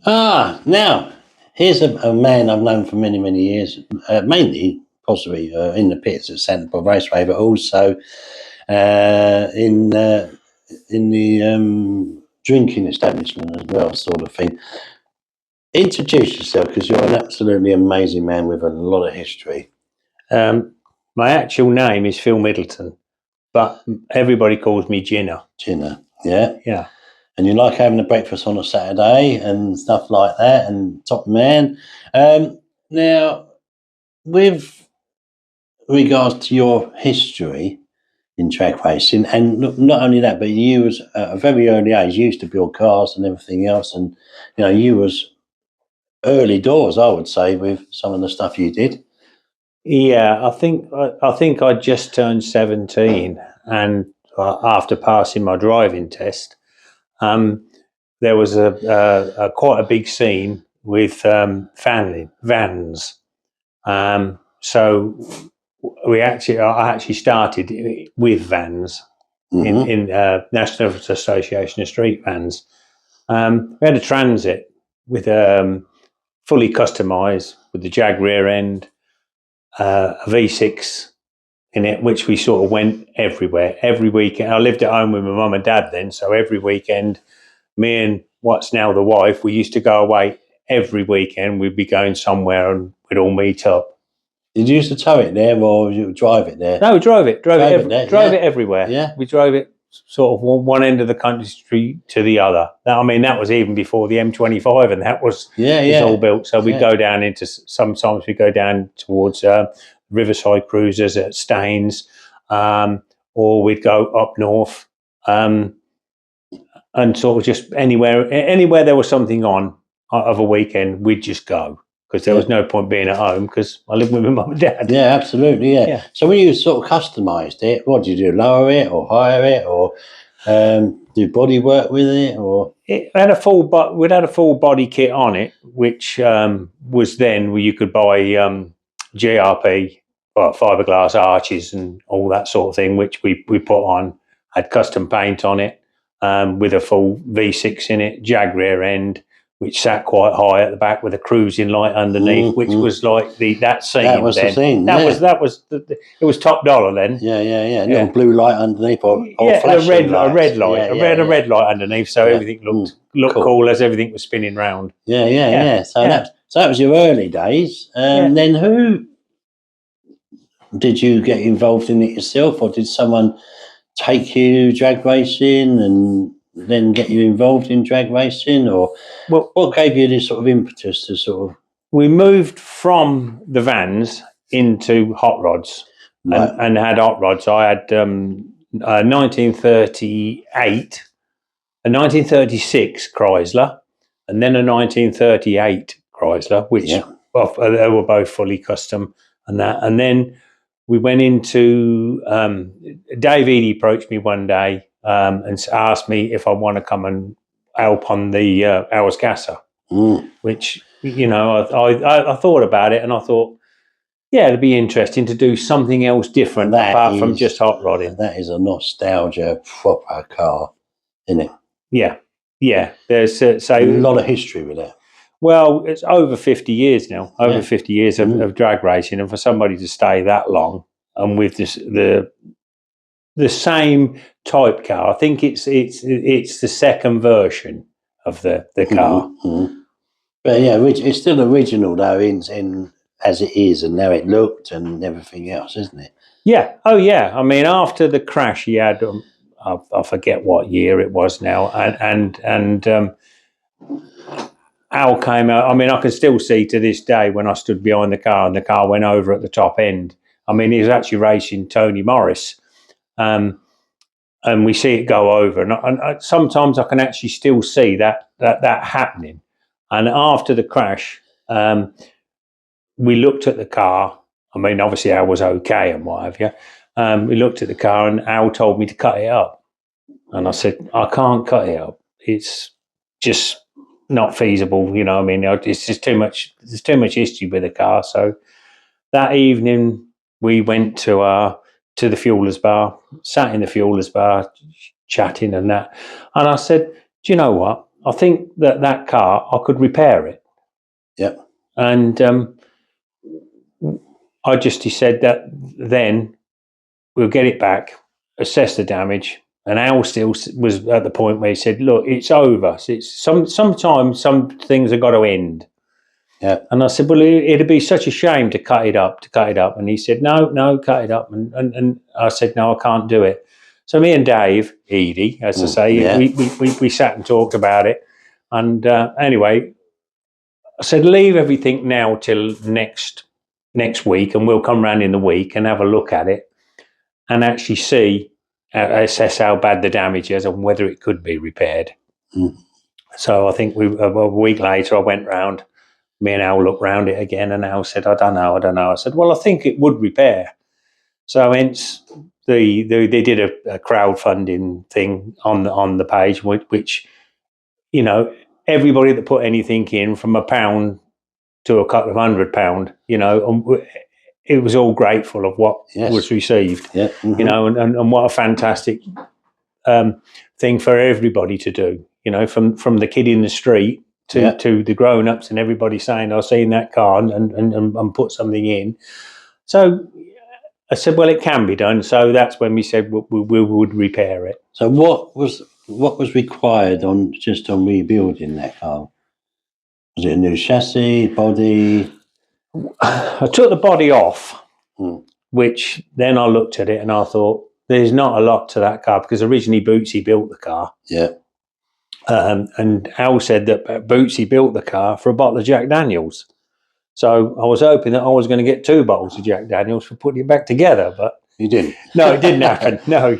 Now, here's a man I've known for many, many years, mainly possibly in the pits at Central Raceway, but also in the drinking establishment as well, sort of thing. Introduce yourself, because you're an absolutely amazing man with a lot of history. My actual name is Phil Middleton, but everybody calls me GINNER. GINNER, yeah? Yeah. And you like having a breakfast on a Saturday and stuff like that, and top man. Now, with regards to your history in track racing, and look, not only that, but you was at a very early age, you used to build cars and everything else, and you was early doors, I would say, with some of the stuff you did. Yeah, I think I just turned 17, and after passing my driving test, there was a quite a big scene with vans. So I actually started with vans in National Association of Street Vans. We had a Transit with fully customised with the Jag rear end, a V6 in it, which we sort of went everywhere every weekend. I lived at home with my mum and dad then, so every weekend, me and what's now the wife, we used to go away every weekend. We'd be going somewhere and we'd all meet up. Did you used to tow it there, or you drive it there? No, we drove it everywhere. Yeah, we drove it sort of one end of the country street to the other. I mean, that was even before the M25, and that was all built. So we'd go down into, sometimes we go down towards Riverside Cruisers at Staines, or we'd go up north, and sort of just anywhere there was something on of a weekend, we'd just go, because there was no point being at home, because I lived with my mum and dad. Yeah, absolutely, yeah. So when you sort of customised it, what did you do? Lower it or higher it, or do body work with it, or? It had we'd had a full body kit on it, which was then where you could buy GRP, fiberglass arches and all that sort of thing, which we put on. Had custom paint on it, with a full V6 in it, Jag rear end, which sat quite high at the back with a cruising light underneath, which was like that scene. That was then. the scene. It was top dollar then. Yeah. Little blue light underneath, or flashing a red light. A red light underneath, so everything looked cool as everything was spinning round. Yeah. So that was your early days. Then who did you get involved in it yourself, or did someone take you drag racing and then get you involved in drag racing, or what gave you this sort of impetus to sort of? We moved from the vans into hot rods, and had hot rods. I had a 1938, a 1936 Chrysler, and then a 1938 Chrysler, which they were both fully custom, and then we went into Dave Eady approached me one day and asked me if I want to come and help on the Hours Gasser, which, I thought about it, and I thought, it'd be interesting to do something else different apart from just hot rodding. That is a nostalgia proper car, isn't it? Yeah. There's a lot of history with it. Well, it's over 50 years now, 50 years of drag racing, and for somebody to stay that long and with the same type car, I think it's the second version of the car. But it's still original though, in as it is, and how it looked and everything else, isn't it? Yeah. Oh yeah. I mean, after the crash, he had I forget what year it was now, and Al came out. I mean, I can still see to this day when I stood behind the car and the car went over at the top end. I mean, he was actually racing Tony Morris, and we see it go over. And sometimes I can actually still see that happening. And after the crash, we looked at the car. I mean, obviously Al was okay and what have you. We looked at the car, and Al told me to cut it up. And I said, I can't cut it up. It's just not feasible, I mean, it's just too much. There's too much history with the car. So that evening we went to the fuelers bar, sat in the fuelers bar, chatting and that. And I said, do you know what? I think that car, I could repair it. Yep. And he said that then we'll get it back, assess the damage. And Al still was at the point where he said, look, it's over. It's sometimes some things have got to end. Yeah. And I said, well, it'd be such a shame to cut it up. And he said, no, cut it up. And I said, no, I can't do it. So me and Dave, Edie, as I say, yeah. we sat and talked about it. And anyway, I said, leave everything now till next week, and we'll come round in the week and have a look at it and actually see, assess how bad the damage is and whether it could be repaired. So I think a week later I went round, me and Al looked round it again, and Al said, I don't know. I said, well, I think it would repair. So hence they did a crowdfunding thing on the page, which, you know, everybody that put anything in from £1 to a couple of £100, you know, it was all grateful of what was received, you know, and what a fantastic thing for everybody to do, you know, from the kid in the street to the grown-ups and everybody saying, I've seen that car and put something in. So I said, well, it can be done. So that's when we said we would repair it. So what was required on rebuilding that car? Was it a new chassis, body? I took the body off, which then I looked at it and I thought, there's not a lot to that car, because originally Bootsy built the car. Yeah. And Al said that Bootsy built the car for a bottle of Jack Daniels. So I was hoping that I was going to get 2 bottles of Jack Daniels for putting it back together, but you didn't. No, it didn't happen. No.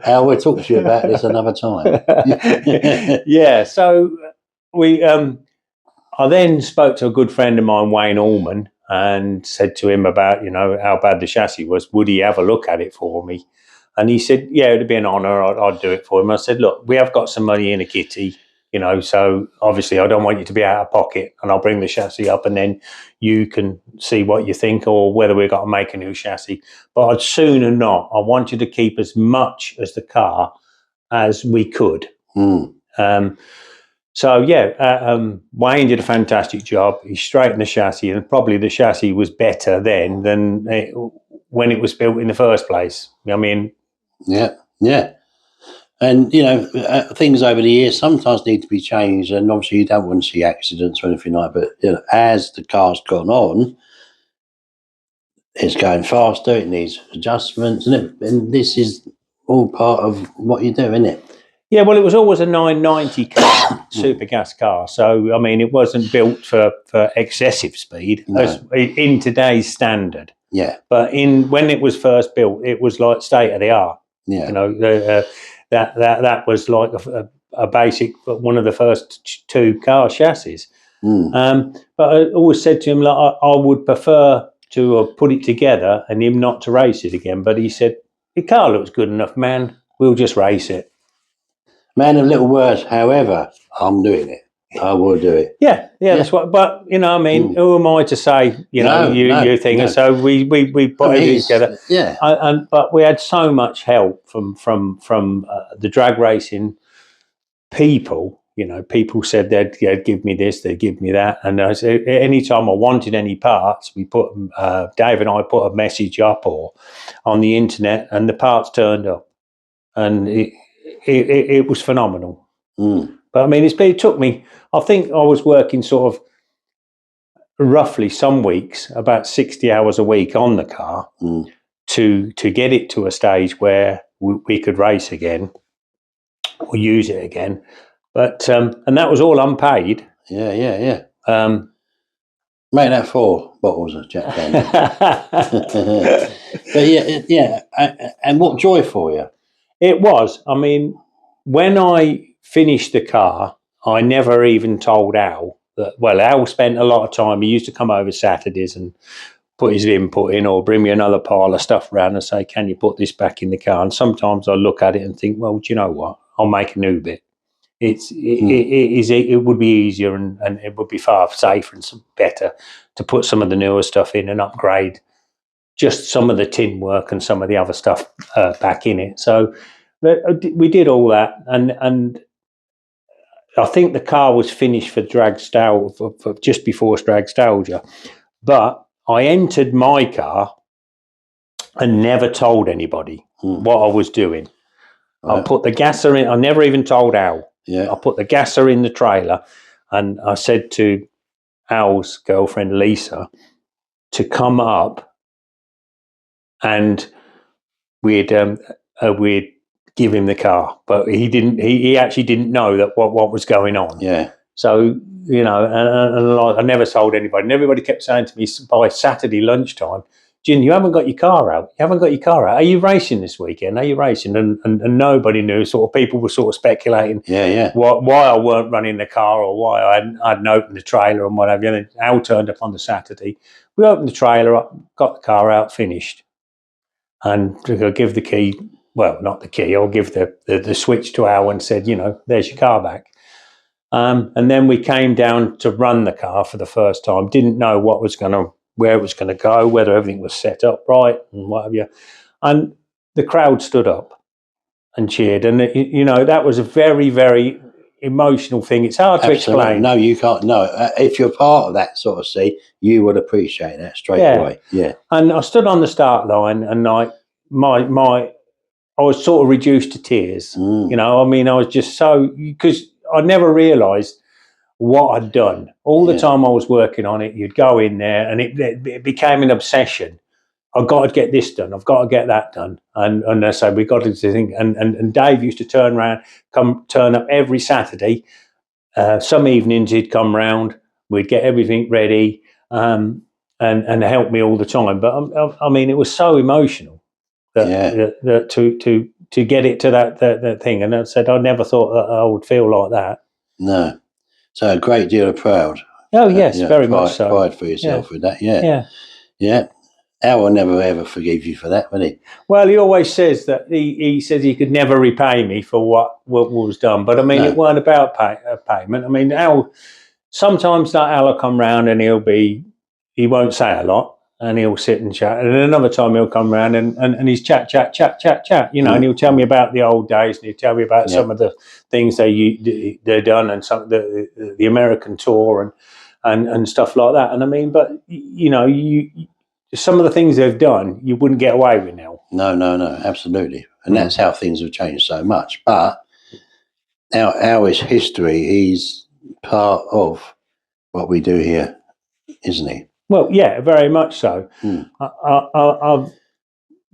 Al, we'll talk to you about this another time. Yeah. So I then spoke to a good friend of mine, Wayne Allman, and said to him about, you know, how bad the chassis was. Would he have a look at it for me? And he said, yeah, it'd be an honour. I'd do it for him. I said, look, we have got some money in a kitty, you know, so obviously I don't want you to be out of pocket, and I'll bring the chassis up and then you can see what you think, or whether we've got to make a new chassis. But I'd sooner not. I want you to keep as much as the car as we could. So, Wayne did a fantastic job. He straightened the chassis, and probably the chassis was better then than when it was built in the first place. I mean... Yeah. And, you know, things over the years sometimes need to be changed, and obviously you don't want to see accidents or anything like that. But, you know, as the car's gone on, it's going faster, it needs adjustments, and this is all part of what you do, isn't it? Yeah, well, it was always a 990 car, super gas car. So, I mean, it wasn't built for excessive speed in today's standard. Yeah. But when it was first built, it was like state of the art. Yeah. You know, that was like a basic, one of the first 2 car chassis. But I always said to him, like, I would prefer to have put it together and him not to race it again. But he said, your car looks good enough, man. We'll just race it. Man of little words, however, I'm doing it. I will do it. Yeah, that's what. But you know, I mean, who am I to say? You know, you think. No. So we put it together. Yeah. But we had so much help from the drag racing people. You know, people said they'd give me this, they'd give me that, and I said anytime I wanted any parts, we put Dave and I put a message up or on the internet, and the parts turned up, and it was phenomenal. But I mean, it took me, I think I was working sort of roughly some weeks, about 60 hours a week on the car to get it to a stage where we could race again or use it again. But, and that was all unpaid. Yeah. Make that 4 bottles of Jack Daniels. But yeah. And what joy for you. It was. I mean, when I finished the car, I never even told Al that, well, Al spent a lot of time. He used to come over Saturdays and put his input in or bring me another pile of stuff around and say, can you put this back in the car? And sometimes I look at it and think, well, do you know what? I'll make a new bit. It would be easier and it would be far safer and better to put some of the newer stuff in and upgrade just some of the tin work and some of the other stuff back in it. So we did all that, and I think the car was finished for for just before Dragstalgia, but I entered my car and never told anybody what I was doing. Right. I put the gasser in. I never even told Al. Yeah. I put the gasser in the trailer, and I said to Al's girlfriend Lisa to come up, and we'd give him the car, but he didn't. He actually didn't know that what was going on. Yeah. So and I never told anybody. And everybody kept saying to me by Saturday lunchtime, "Gin, you haven't got your car out. You haven't got your car out. Are you racing this weekend? Are you racing?" And nobody knew. Sort of people were sort of speculating, why I weren't running the car or why I hadn't opened the trailer and whatever. And then Al turned up on the Saturday. We opened the trailer up, got the car out, finished, and I'll give the key. Well, not the key. I'll give the switch to Al and said, there's your car back. And then we came down to run the car for the first time. Didn't know where it was going to go, whether everything was set up right and what have you. And the crowd stood up and cheered. And, that was a very, very emotional thing. It's hard to explain. No, you can't. No, if you're part of that sort of scene, you would appreciate that straight away. Yeah. And I stood on the start line and I was sort of reduced to tears. I was just because I never realised what I'd done. All the time I was working on it, you'd go in there and it became an obsession. I've got to get this done. I've got to get that done. And I said, we got to think. And Dave used to turn up every Saturday. Some evenings he'd come round. We'd get everything ready and help me all the time. But it was so emotional that to get it to that thing. And I said, I never thought that I would feel like that. No. So a great deal of proud. Oh, yes, very much so. Pride for yourself with that, Yeah. Al will never, ever forgive you for that, will he? Well, he always says that he says he could never repay me for what was done. But, it weren't about payment. Al, sometimes that Al will come round and he won't say a lot. And he'll sit and chat. And another time he'll come round and he's chat. And he'll tell me about the old days and he'll tell me about some of the things they've done and some of the American tour and stuff like that. And but some of the things they've done, you wouldn't get away with now. No, absolutely. And that's how things have changed so much. But our is history. He's part of what we do here, isn't he? Well, yeah, very much so.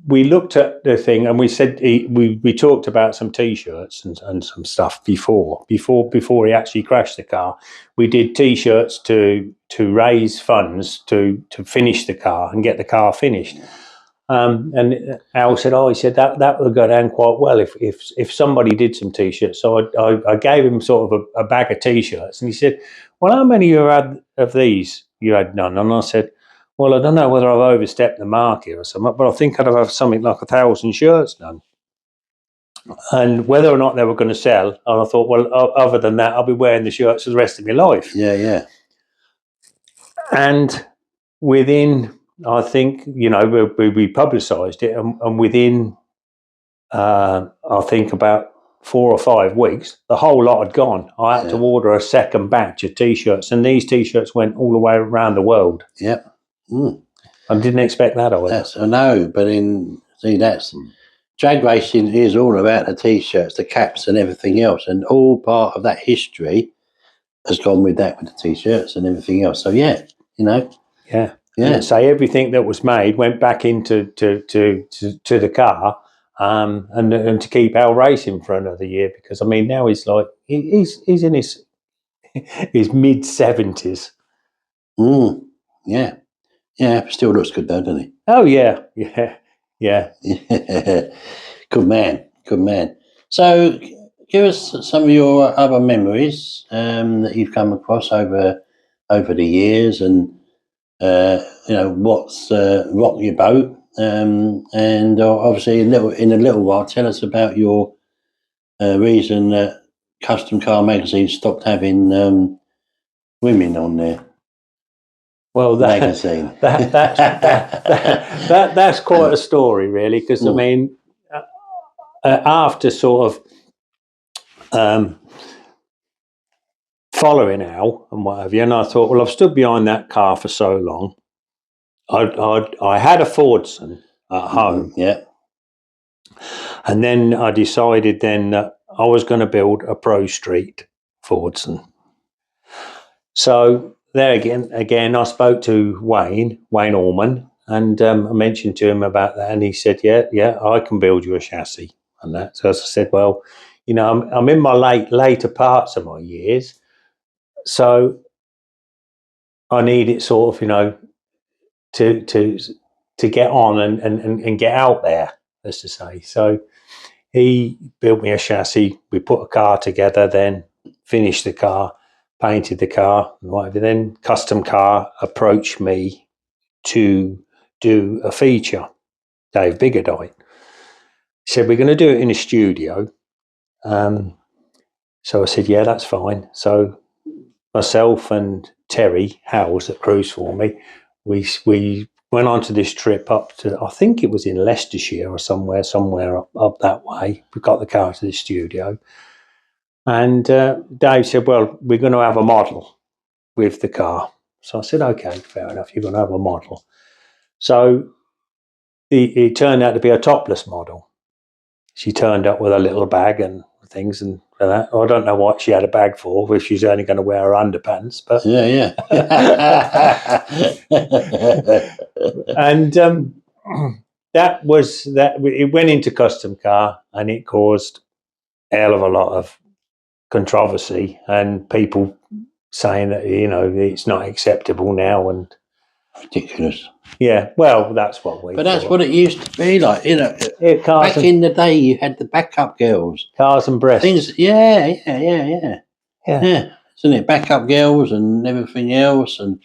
We looked at the thing and we said we talked about some T-shirts and some stuff before he actually crashed the car. We did T-shirts to raise funds to finish the car and get the car finished. And Al said, he said that would go down quite well if somebody did some T-shirts. So I gave him sort of a bag of T-shirts and he said, well, how many you had of these? You had none. And I said, well, I don't know whether I've overstepped the mark here or something, but I think I'd have something like 1,000 shirts done. And whether or not they were going to sell, and I thought, well, other than that, I'll be wearing the shirts for the rest of my life. Yeah. And within, I think, we publicised it, and within, I think about 4 or 5 weeks, the whole lot had gone. I had to order a second batch of T-shirts, and these T-shirts went all the way around the world. Yep. Mm. I didn't expect that either. I know, but that's drag racing is all about the T-shirts, the caps, and everything else, and all part of that history has gone with that, with the T-shirts and everything else. So yeah. And so everything that was made went back into to the car. And to keep Al racing for another year, because now he's like he's in his mid-70s. Yeah, still looks good though, doesn't he? Oh yeah. Good man. So give us some of your other memories that you've come across over the years, and what's rocked your boat. And obviously, in a little while, tell us about your reason that Custom Car Magazine stopped having women on their magazine. That's quite a story, really, because after sort of following Al and what have you. And I thought, well, I've stood behind that car for so long. I had a Fordson at home. Yeah. And then I decided then that I was going to build a Pro Street Fordson. So there again, I spoke to Wayne Allman, and I mentioned to him about that, and he said, yeah, I can build you a chassis and that. So as I said, well, you know, I'm in my later parts of my years, so I need it sort of, you know, to get on and get out there, as to say. So he built me a chassis. We put a car together, then finished the car, painted the car, and whatever. Then Custom Car approached me to do a feature. Dave Biggerdite said, we're going to do it in a studio. So I said, yeah, that's fine. So myself and Terry Howells that cruised for me, we went on to this trip up to, I think it was in Leicestershire or somewhere up that way. We got the car to the studio. And Dave said, well, we're going to have a model with the car. So I said, okay, fair enough, you're going to have a model. So it turned out to be a topless model. She turned up with a little bag and things and that. I don't know what she had a bag for, if she's only going to wear her underpants. But Yeah. And that was that. It went into Custom Car, and it caused a hell of a lot of controversy and people saying that, you know, it's not acceptable now, and Ridiculous. yeah, well, that's what we. But that's what it used to be like, you know. Back in the day, you had the backup girls, cars and breasts. things. Yeah. Isn't it? Backup girls and everything else, and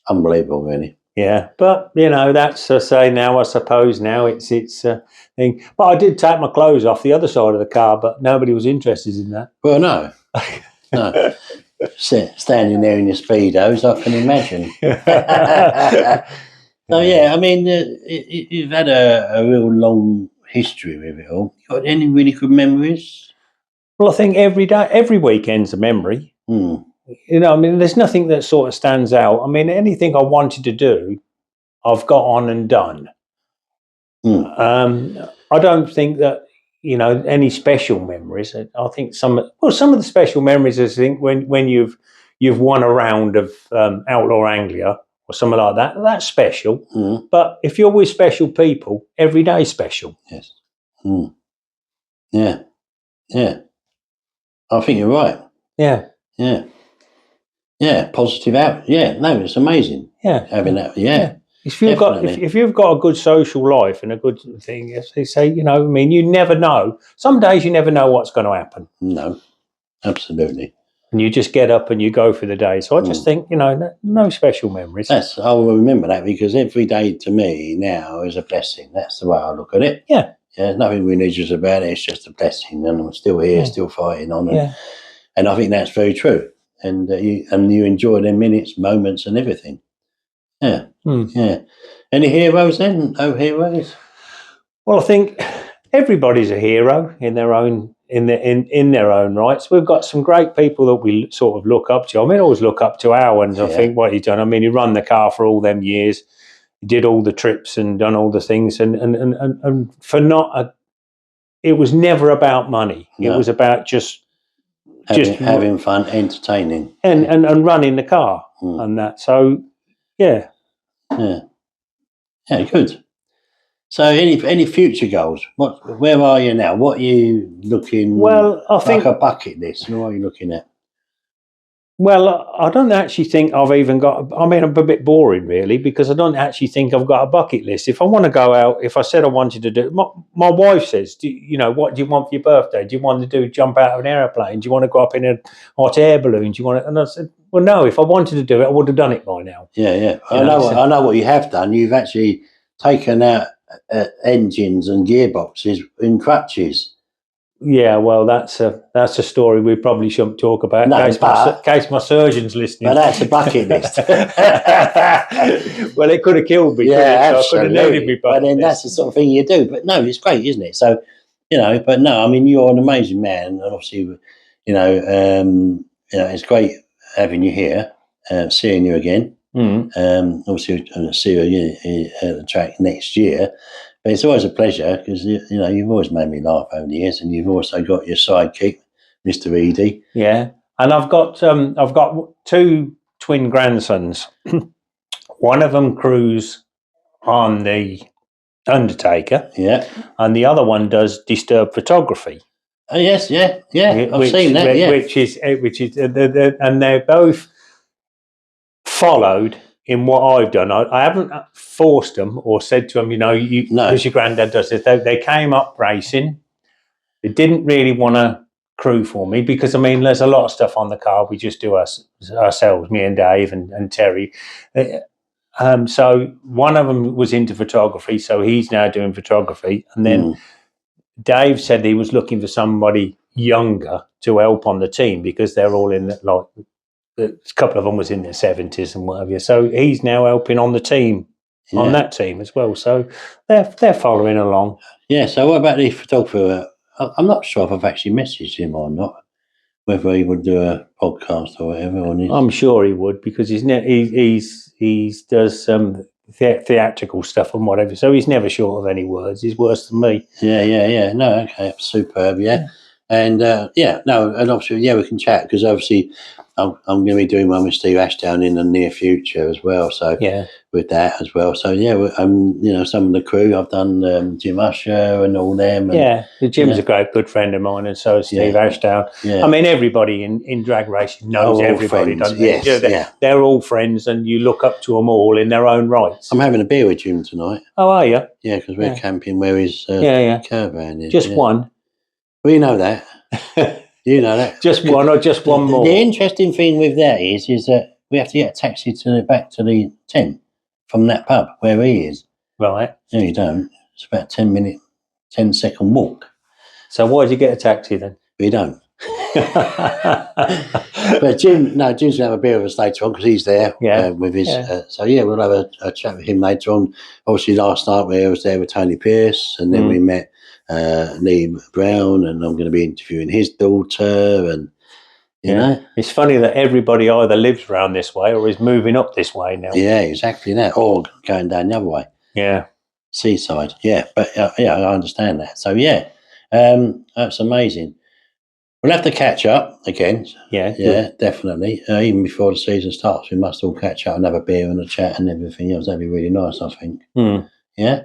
unbelievable, really. Yeah, but you know, that's I say now. I suppose now it's a thing. But I did take my clothes off the other side of the car, but nobody was interested in that. Well, no. Standing there in your speedos, I can imagine. So yeah, I mean, you've had a real long history with it all. You got any really good memories? Well, I think every weekend's a memory. You know, I mean, there's nothing that sort of stands out. I mean, anything I wanted to do, I've got on and done. I don't think that, you know, any special memories. I think some of the special memories, I think, when you've won a round of Outlaw Anglia or something like that, that's special. But if you're with special people, every day's special. Yes. Yeah. I think you're right. Yeah. Positive out. Yeah, no, it's amazing. Yeah, having that. Yeah. If you've got a good social life and a good thing, as they say, you know, I mean, you never know. Some days you never know what's going to happen. No, absolutely. And you just get up and you go for the day. So I just think, you know, no special memories. I will remember that, because every day to me now is a blessing. That's the way I look at it. Yeah. There's nothing religious about it. It's just a blessing, and I'm still here, still fighting on it. And I think that's very true. And you enjoy them minutes, moments, and everything. Yeah. Any heroes then? No heroes? Well, I think everybody's a hero in their own rights. We've got some great people that we sort of look up to. I mean, I always look up to Al, and I think what he's done. I mean, he run the car for all them years. He did all the trips and done all the things, and for it was never about money. No. It was about just having fun, entertaining, and running the car and that. So, yeah, good. So, any future goals? Where are you now? What are you looking? Well, I think a bucket list. What are you looking at? Well, I don't actually think I've even got. I mean, I'm a bit boring, really, because I don't actually think I've got a bucket list. If I want to go out, if I said I wanted to do, my wife says, what do you want for your birthday? Do you want to jump out of an aeroplane? Do you want to go up in a hot air balloon? Do you want to? And I said, well, no. If I wanted to do it, I would have done it by now. Yeah. I know what you have done. You've actually taken out engines and gearboxes in crutches. Yeah, well, that's a story we probably shouldn't talk about in case my surgeon's listening. But that's a bucket list. Well, it could have killed me. Yeah, so I could have needed me. But then that's the sort of thing you do. But no, it's great, isn't it? So, but no, I mean, you're an amazing man, and obviously, it's great having you here, seeing you again. Obviously, I'll see you at the track next year. But it's always a pleasure because you've always made me laugh over the years, and you've also got your sidekick, Mr. Edie. Yeah, and I've got 2 twin grandsons. One of them crews on the Undertaker, Yeah, and the other one does Disturbed photography. Oh yes, yeah. I've seen that. Yeah, which is, and they're both followed in what I've done. I haven't forced them or said to them, because your granddad does this. They came up racing. They didn't really want to crew for me because, there's a lot of stuff on the car. We just do ourselves, me and Dave and Terry. So one of them was into photography, so he's now doing photography. And then Dave said he was looking for somebody younger to help on the team because they're all in a couple of them was in their 70s and whatever. So he's now helping on the team, on that team as well. So they're following along. Yeah. So what about the photographer? I'm not sure if I've actually messaged him or not, whether he would do a podcast or whatever on his. I'm sure he would because he does some theatrical stuff and whatever. So he's never short of any words. He's worse than me. Yeah. No, okay, superb. Yeah. And and obviously, we can chat because obviously I'm going to be doing one with Steve Ashdown in the near future as well. So with that as well. So some of the crew I've done Jim Usher and all them. And, Jim's a good friend of mine, and so is Steve Ashdown. Yeah. Everybody in drag racing knows everybody, doesn't they? Yes, they're all friends, and you look up to them all in their own rights. I'm having a beer with Jim tonight. Oh, are you? Yeah, because we're camping where his caravan is. Just one. We know that. You know that. Just one or just one more? The interesting thing with that is that we have to get a taxi back to the tent from that pub where he is. Right. No, you don't. It's about 10-second walk. So why did you get a taxi then? We don't. But Jim's going to have a beer with us later on because he's there with his. We'll have a chat with him later on. Obviously, last night I was there with Tony Pierce, and then we met Lee Brown, and I'm going to be interviewing his daughter, and you know, it's funny that everybody either lives around this way or is moving up this way now. Yeah, exactly that, or going down the other way. Yeah, seaside. Yeah, but I understand that. So that's amazing. We'll have to catch up again. Yeah, definitely. Even before the season starts, we must all catch up and have a beer and a chat and everything else. That'd be really nice, I think. Yeah.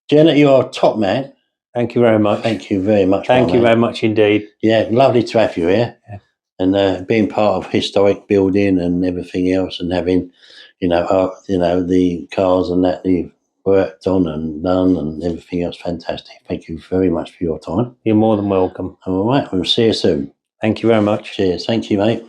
Jenna, you're a top man. Thank you very much. Thank you very much. Thank you very much indeed. Yeah, lovely to have you here. Yeah. And being part of historic building and everything else, and having, the cars and that you've worked on and done and everything else, fantastic. Thank you very much for your time. You're more than welcome. All right, we'll see you soon. Thank you very much. Cheers. Thank you, mate.